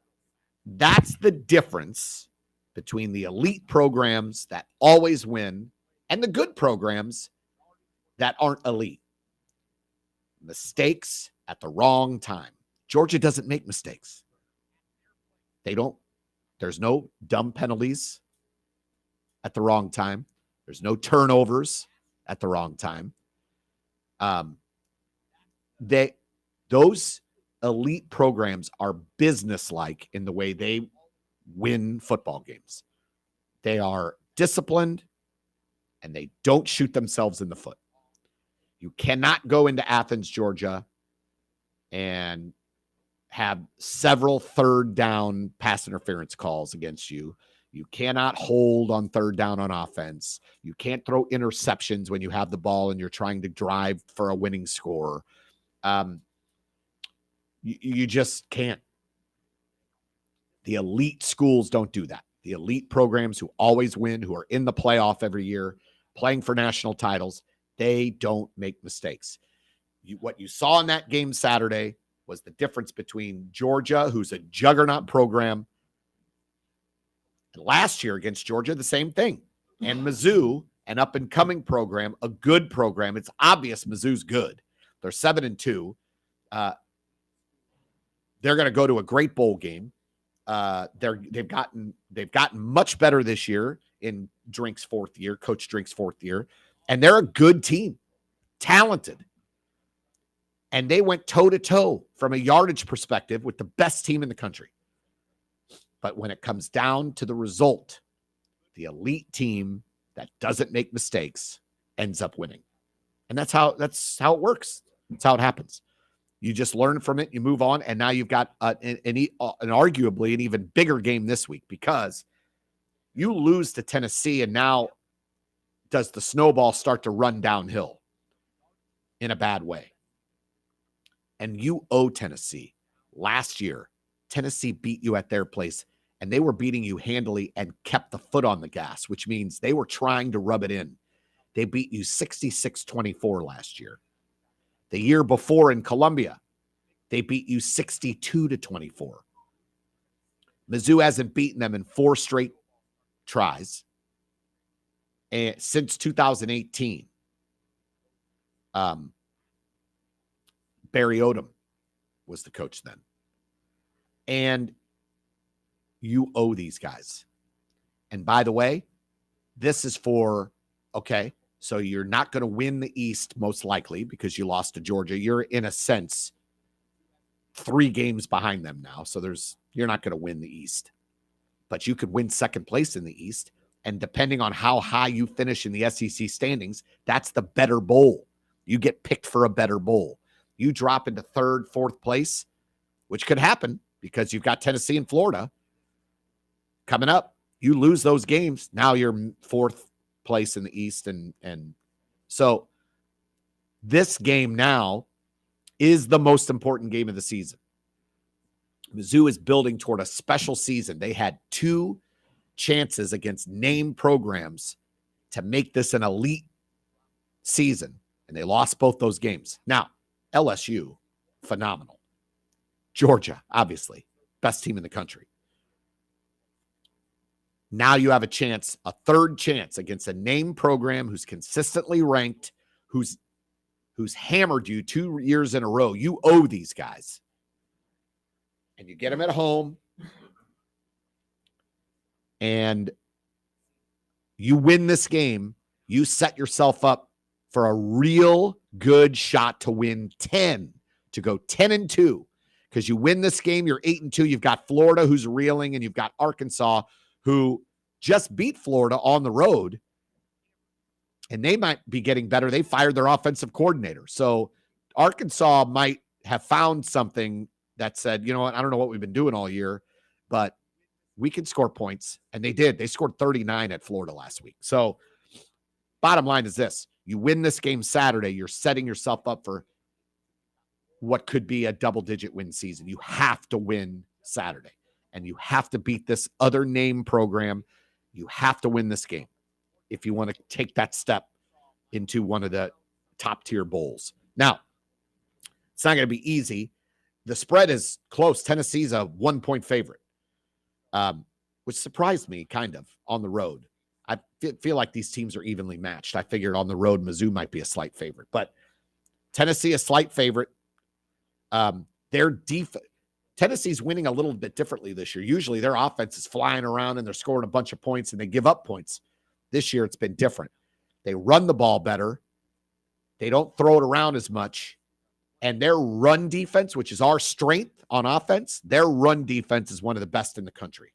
difference between the elite programs that always win and the good programs that aren't elite. Mistakes at the wrong time. Georgia doesn't make mistakes. They don't. There's no dumb penalties at the wrong time. There's no turnovers at the wrong time. Those elite programs are businesslike in the way they win football games. They are disciplined and they don't shoot themselves in the foot. You cannot go into Athens, Georgia, and have several third down pass interference calls against you. You cannot hold on third down on offense. You can't throw interceptions when you have the ball and you're trying to drive for a winning score. You just can't. The elite schools don't do that. The elite programs who always win, who are in the playoff every year, playing for national titles, they don't make mistakes. What you saw in that game Saturday was the difference between Georgia, who's a juggernaut program, and last year against Georgia, the same thing. And Mizzou, an up-and-coming program, a good program. It's obvious Mizzou's good. They're 7-2. They're going to go to a great bowl game. They've gotten much better this year in Drink's fourth year, Coach Drink's fourth year, and they're a good team, talented. And they went toe-to-toe from a yardage perspective with the best team in the country. But when it comes down to the result, the elite team that doesn't make mistakes ends up winning. And that's how it works. That's how it happens. You just learn from it, you move on, and now you've got an arguably an even bigger game this week because you lose to Tennessee, and now does the snowball start to run downhill in a bad way? And you owe Tennessee. Last year, Tennessee beat you at their place, and they were beating you handily and kept the foot on the gas, which means they were trying to rub it in. They beat you 66-24 last year. The year before in Columbia, they beat you 62-24. Mizzou hasn't beaten them in 4 straight tries and since 2018. Barry Odom was the coach then. And you owe these guys. And by the way, this is for, okay, so you're not going to win the East most likely because you lost to Georgia. You're in a sense 3 games behind them now. So you're not going to win the East. But you could win second place in the East. And depending on how high you finish in the SEC standings, that's the better bowl. You get picked for a better bowl. You drop into 3rd, 4th place, which could happen because you've got Tennessee and Florida coming up. You lose those games. Now you're 4th place in the East. And so this game now is the most important game of the season. Mizzou is building toward a special season. They had 2 chances against name programs to make this an elite season, and they lost both those games. Now, LSU, phenomenal. Georgia, obviously, best team in the country. Now you have a chance, a 3rd chance against a name program who's consistently ranked, who's hammered you 2 years in a row. You owe these guys. And you get them at home, and you win this game, you set yourself up for a real good shot to win 10, to go 10-2. Because you win this game, you're 8-2. You've got Florida, who's reeling, and you've got Arkansas, who just beat Florida on the road. And they might be getting better. They fired their offensive coordinator. So Arkansas might have found something that said, you know what, I don't know what we've been doing all year, but we can score points. And they did. They scored 39 at Florida last week. So bottom line is this. You win this game Saturday, you're setting yourself up for what could be a double-digit win season. You have to win Saturday. And you have to beat this other name program. You have to win this game if you want to take that step into one of the top-tier bowls. Now, it's not going to be easy. The spread is close. Tennessee's a 1-point favorite, which surprised me kind of on the road. I feel like these teams are evenly matched. I figured on the road, Mizzou might be a slight favorite, but Tennessee a slight favorite. Tennessee's winning a little bit differently this year. Usually their offense is flying around and they're scoring a bunch of points and they give up points. This year it's been different. They run the ball better. They don't throw it around as much. And their run defense, which is our strength on offense, their run defense is one of the best in the country.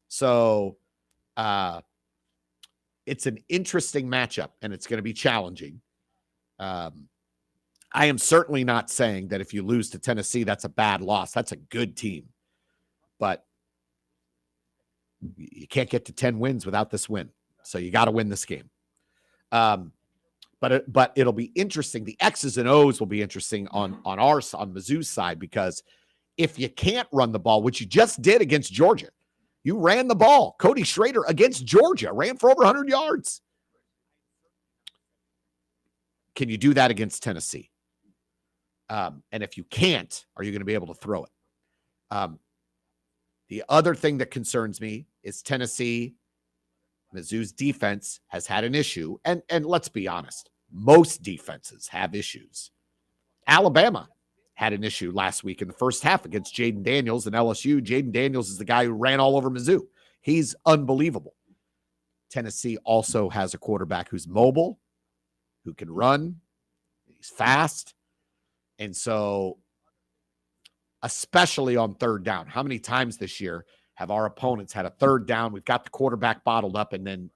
So it's an interesting matchup, and it's going to be challenging. I am certainly not saying that if you lose to Tennessee, that's a bad loss. That's a good team. But you can't get to 10 wins without this win. So you got to win this game. But it'll be interesting. The X's and O's will be interesting on Mizzou's side, because if you can't run the ball, which you just did against Georgia, you ran the ball. Cody Schrader against Georgia ran for over 100 yards. Can you do that against Tennessee? And if you can't, are you going to be able to throw it? The other thing that concerns me is Tennessee. Mizzou's defense has had an issue. And let's be honest, most defenses have issues. Alabama had an issue last week in the first half against Jaden Daniels and LSU. Jaden Daniels is the guy who ran all over Mizzou. He's unbelievable. Tennessee also has a quarterback who's mobile, who can run. He's fast. And so, especially on third down, how many times this year have our opponents had a third down? We've got the quarterback bottled up, and then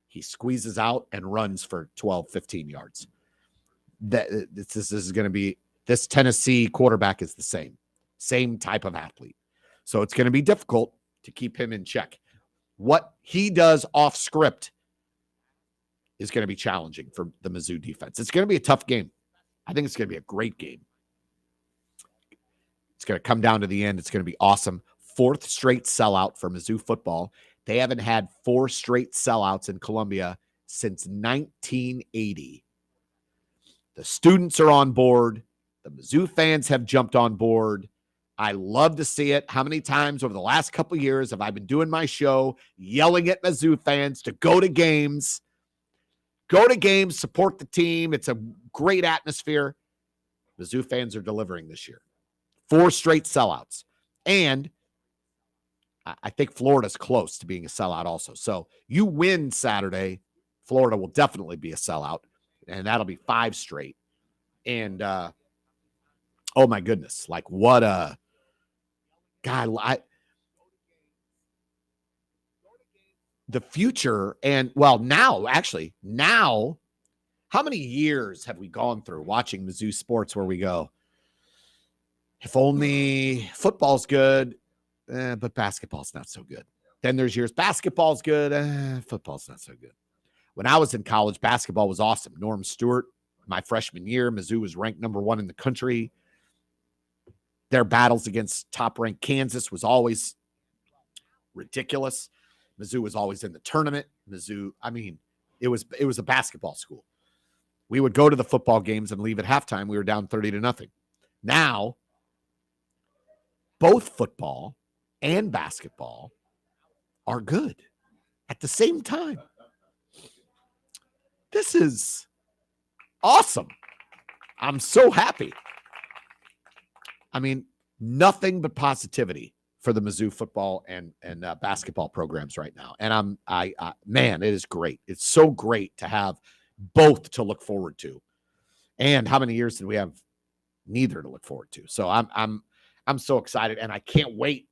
he squeezes out and runs for 12, 15 yards. that this is going to be, this Tennessee quarterback is the same type of athlete. So it's going to be difficult to keep him in check. What he does off script is going to be challenging for the Mizzou defense. It's going to be a tough game. I think it's going to be a great game. It's going to come down to the end. It's going to be awesome. 4th straight sellout for Mizzou football. They haven't had 4 straight sellouts in Columbia since 1980. The students are on board. The Mizzou fans have jumped on board. I love to see it. How many times over the last couple of years have I been doing my show yelling at Mizzou fans to go to games? Go to games, support the team. It's a great atmosphere. Mizzou fans are delivering this year. 4 straight sellouts. And I think Florida's close to being a sellout also. So you win Saturday, Florida will definitely be a sellout. And that'll be 5 straight. And, oh my goodness. Like what a God, the future. And well, now, how many years have we gone through watching Mizzou sports where we go, if only football's good, but basketball's not so good. Then there's years basketball's good, football's not so good. When I was in college, basketball was awesome. Norm Stewart, my freshman year, Mizzou was ranked number 1 in the country. Their battles against top-ranked Kansas was always ridiculous. Mizzou was always in the tournament. Mizzou, I mean, it was a basketball school. We would go to the football games and leave at halftime. We were down 30-0. Now, both football and basketball are good at the same time. This is awesome. I'm so happy. I mean, nothing but positivity for the Mizzou football and basketball programs right now. And man, it is great. It's so great to have both to look forward to. And how many years did we have neither to look forward to? So I'm so excited, and I can't wait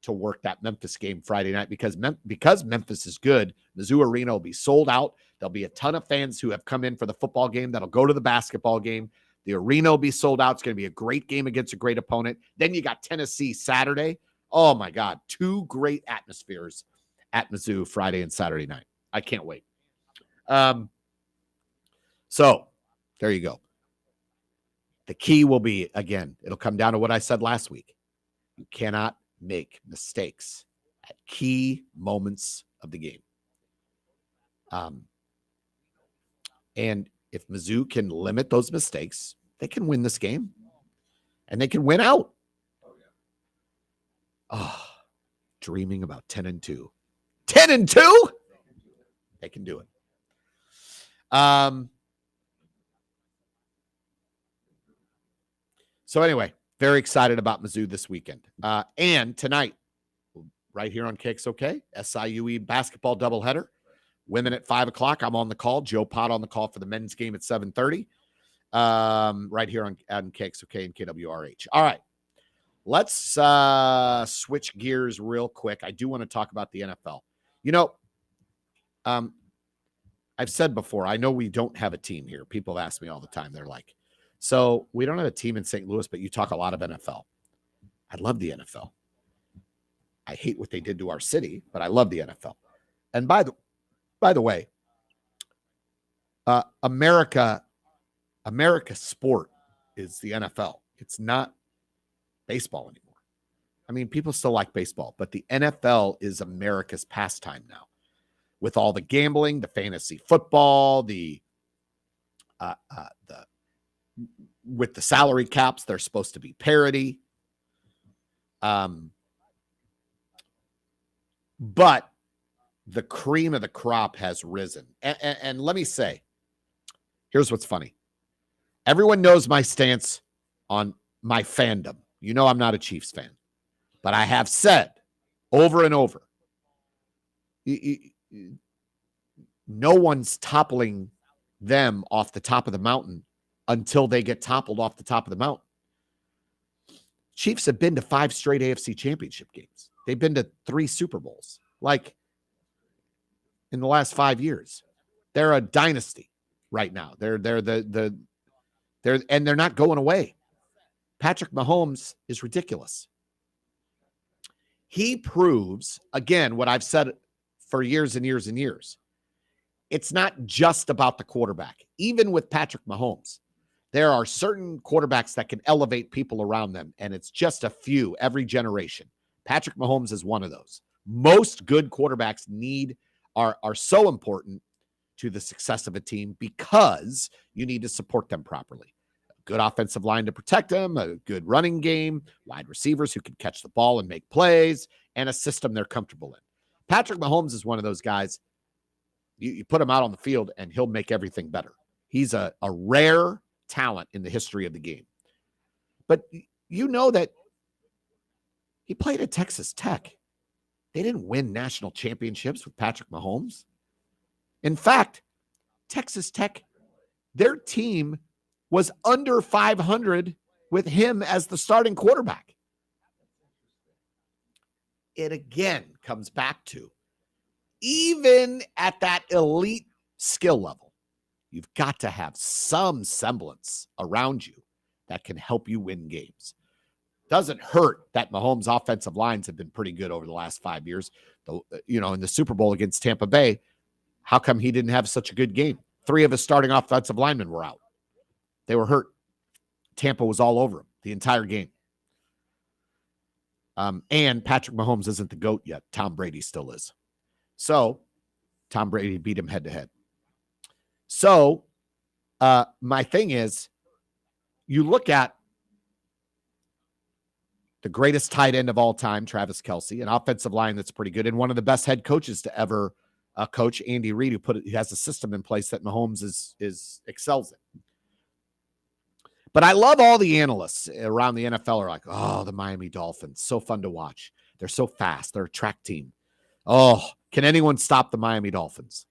to work that Memphis game Friday night because Memphis is good. Mizzou Arena will be sold out. There'll be a ton of fans who have come in for the football game that'll go to the basketball game. The arena will be sold out. It's going to be a great game against a great opponent. Then you got Tennessee Saturday. Oh, my God. 2 great atmospheres at Mizzou Friday and Saturday night. I can't wait. So there you go. The key will be, again, it'll come down to what I said last week. You cannot make mistakes at key moments of the game. And if Mizzou can limit those mistakes, they can win this game. And they can win out. Oh, dreaming about 10-2. 10-2? They can do it. So anyway, very excited about Mizzou this weekend. And tonight, right here on KXOK, SIUE basketball doubleheader. Women at 5 o'clock. I'm on the call. Joe Pott on the call for the men's game at 7:30. Right here on KXOK and KWRH. All right. Let's switch gears real quick. I do want to talk about the NFL. You know, I've said before, I know we don't have a team here. People have asked me all the time. They're like, so we don't have a team in St. Louis, but you talk a lot of NFL. I love the NFL. I hate what they did to our city, but I love the NFL. And by the way, America's sport is the NFL. It's not baseball anymore. I mean, people still like baseball, but the NFL is America's pastime now. With all the gambling, the fantasy football, with the salary caps, they're supposed to be parity. But the cream of the crop has risen. And let me say, here's what's funny. Everyone knows my stance on my fandom. You know I'm not a Chiefs fan. But I have said over and over, no one's toppling them off the top of the mountain until they get toppled off the top of the mountain. Chiefs have been to 5 straight AFC championship games. They've been to 3 Super Bowls. Like, in the last 5 years. They're a dynasty right now. They're the They're not going away. Patrick Mahomes is ridiculous. He proves, again, what I've said for years and years and years. It's not just about the quarterback. Even with Patrick Mahomes, there are certain quarterbacks that can elevate people around them, and it's just a few every generation. Patrick Mahomes is one of those. Most good quarterbacks are so important to the success of a team because you need to support them properly. A good offensive line to protect them, a good running game, wide receivers who can catch the ball and make plays, and a system they're comfortable in. Patrick Mahomes is one of those guys. You put him out on the field, and he'll make everything better. He's a rare talent in the history of the game. But you know that he played at Texas Tech. They didn't win national championships with Patrick Mahomes. In fact, Texas Tech, their team was under 500 with him as the starting quarterback. It again comes back to, even at that elite skill level, you've got to have some semblance around you that can help you win games. Doesn't hurt that Mahomes' offensive lines have been pretty good over the last 5 years. In the Super Bowl against Tampa Bay, how come he didn't have such a good game? 3 of his starting offensive linemen were out. They were hurt. Tampa was all over him the entire game. And Patrick Mahomes isn't the GOAT yet. Tom Brady still is. So Tom Brady beat him head to head. So my thing is, you look at the greatest tight end of all time, Travis Kelce, an offensive line that's pretty good, and one of the best head coaches to ever coach, Andy Reid, who has a system in place that Mahomes excels in. But I love all the analysts around the NFL are like, oh, the Miami Dolphins, so fun to watch. They're so fast. They're a track team. Oh, can anyone stop the Miami Dolphins?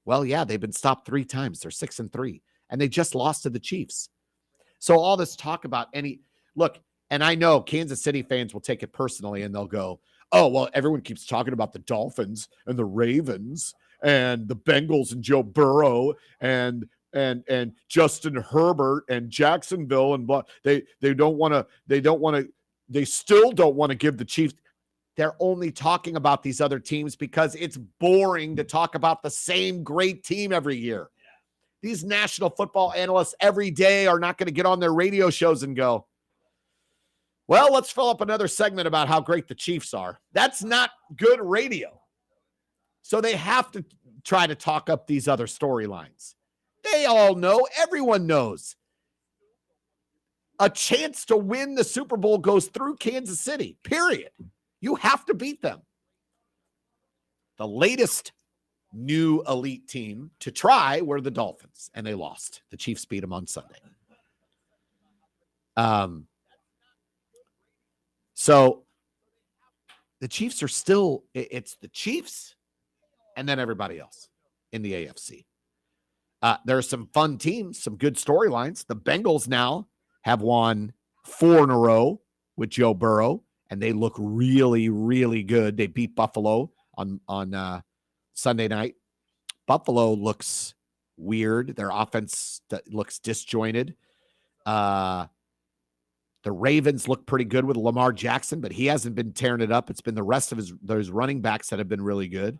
Well, yeah, they've been stopped 3 times. They're 6-3, and they just lost to the Chiefs. So all this talk about look, and I know Kansas City fans will take it personally, and they'll go, oh, well, everyone keeps talking about the Dolphins and the Ravens and the Bengals and Joe Burrow and Justin Herbert and Jacksonville and blah. They still don't want to give the Chiefs. They're only talking about these other teams because it's boring to talk about the same great team every year. These national football analysts every day are not going to get on their radio shows and go, well, let's fill up another segment about how great the Chiefs are. That's not good radio. So they have to try to talk up these other storylines. They all know, everyone knows. A chance to win the Super Bowl goes through Kansas City, period. You have to beat them. The latest new elite team to try were the Dolphins, and they lost. The Chiefs beat them on Sunday. So the Chiefs are still, it's the Chiefs and then everybody else in the AFC. There are some fun teams, some good storylines. The Bengals now have won 4 in a row with Joe Burrow, and they look really, really good. They beat Buffalo on Sunday night. Buffalo looks weird. Their offense looks disjointed. The Ravens look pretty good with Lamar Jackson, but he hasn't been tearing it up. It's been the rest of those running backs that have been really good.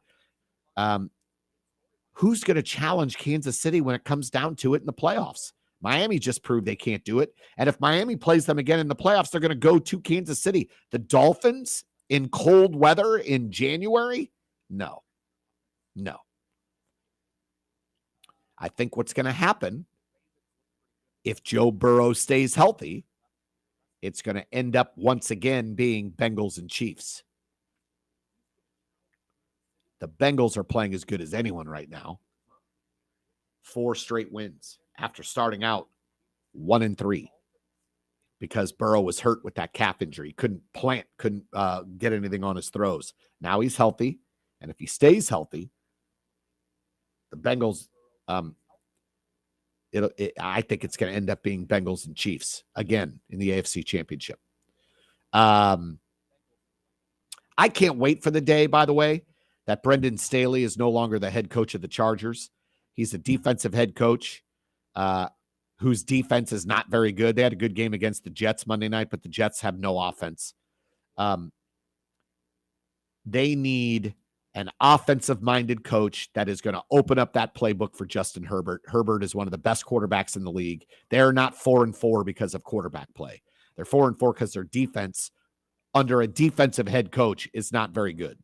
Who's going to challenge Kansas City when it comes down to it in the playoffs? Miami just proved they can't do it. And if Miami plays them again in the playoffs, they're going to go to Kansas City. The Dolphins in cold weather in January? No. I think what's going to happen if Joe Burrow stays healthy, it's going to end up once again being Bengals and Chiefs. The Bengals are playing as good as anyone right now. 4 straight wins after starting out 1-3 because Burrow was hurt with that calf injury. Couldn't get anything on his throws. Now he's healthy, and if he stays healthy, the Bengals, I think it's going to end up being Bengals and Chiefs again in the AFC Championship. I can't wait for the day, by the way, that Brendan Staley is no longer the head coach of the Chargers. He's a defensive head coach whose defense is not very good. They had a good game against the Jets Monday night, but the Jets have no offense. They need an offensive-minded coach that is going to open up that playbook for Justin Herbert. Herbert is one of the best quarterbacks in the league. They're not 4-4 because of quarterback play. They're 4-4 because their defense under a defensive head coach is not very good.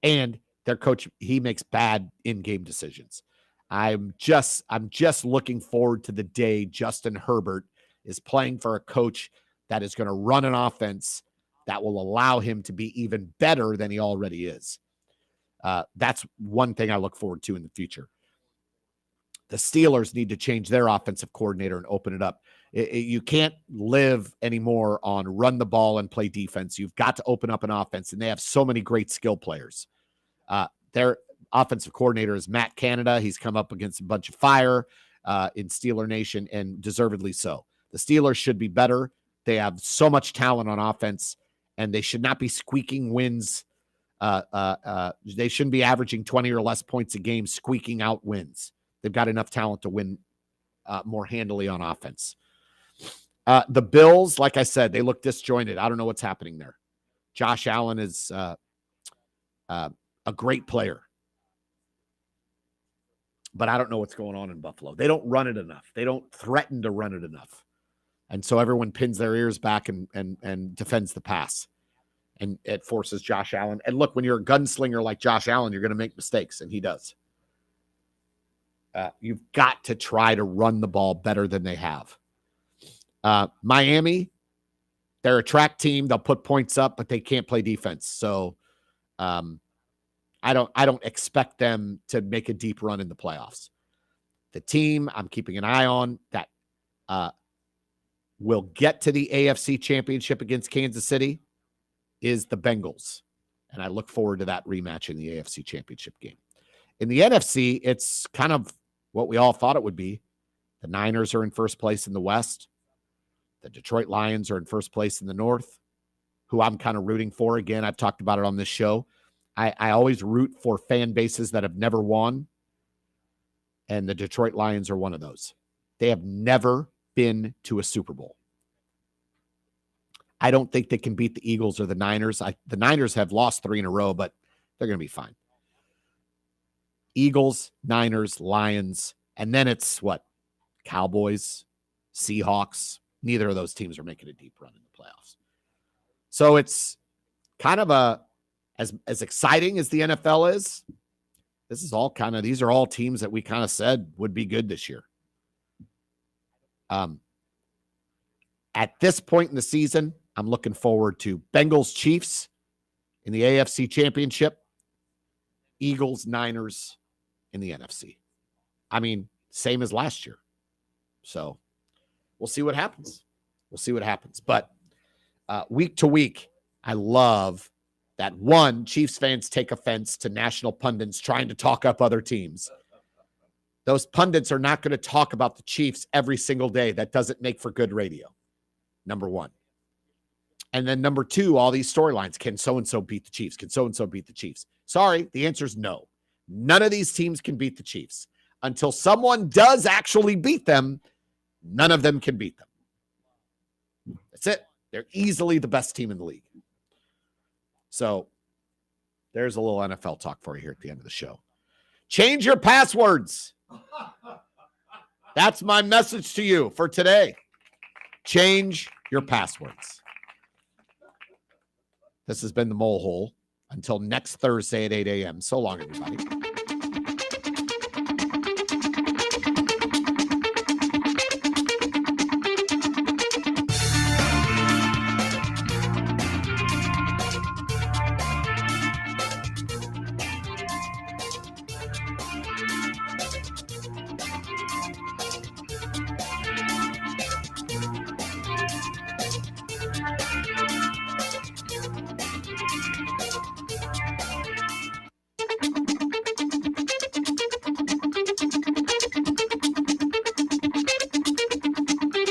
And their coach, he makes bad in-game decisions. I'm just looking forward to the day Justin Herbert is playing for a coach that is going to run an offense that will allow him to be even better than he already is. That's one thing I look forward to in the future. The Steelers need to change their offensive coordinator and open it up. You can't live anymore on run the ball and play defense. You've got to open up an offense, and they have so many great skill players. Their offensive coordinator is Matt Canada. He's come up against a bunch of fire in Steeler Nation, and deservedly so. The Steelers should be better. They have so much talent on offense, and they should not be squeaking wins. They shouldn't be averaging 20 or less points a game, squeaking out wins. They've got enough talent to win more handily on offense. The Bills, like I said, they look disjointed. I don't know what's happening there. Josh Allen is a great player, but I don't know what's going on in Buffalo. They don't run it enough. They don't threaten to run it enough. And so everyone pins their ears back and defends the pass. And it forces Josh Allen. And look, when you're a gunslinger like Josh Allen, you're going to make mistakes, and he does. You've got to try to run the ball better than they have. Miami, they're a track team. They'll put points up, but they can't play defense. So I don't expect them to make a deep run in the playoffs. The team I'm keeping an eye on that will get to the AFC Championship against Kansas City is the Bengals. And I look forward to that rematch in the AFC Championship game. In the NFC, it's kind of what we all thought it would be. The Niners are in first place in the West. The Detroit Lions are in first place in the North, who I'm kind of rooting for. Again, I've talked about it on this show. I always root for fan bases that have never won, and the Detroit Lions are one of those. They have never been to a Super Bowl. I don't think they can beat the Eagles or the Niners. The Niners have lost 3 in a row, but they're going to be fine. Eagles, Niners, Lions, and then it's what? Cowboys, Seahawks. Neither of those teams are making a deep run in the playoffs. So it's kind of as exciting as the NFL is. These are all teams that we kind of said would be good this year. At this point in the season, I'm looking forward to Bengals Chiefs in the AFC Championship, Eagles Niners in the NFC. I mean, same as last year. So we'll see what happens. But week to week, I love that Chiefs fans take offense to national pundits trying to talk up other teams. Those pundits are not going to talk about the Chiefs every single day. That doesn't make for good radio. Number one. And then number two, all these storylines. Can so-and-so beat the Chiefs? Can so-and-so beat the Chiefs? Sorry, the answer is no. None of these teams can beat the Chiefs. Until someone does actually beat them, none of them can beat them. That's it. They're easily the best team in the league. So there's a little NFL talk for you here at the end of the show. Change your passwords. That's my message to you for today. Change your passwords. This has been the Mole Hole. Until next Thursday at 8 a.m. So long, everybody.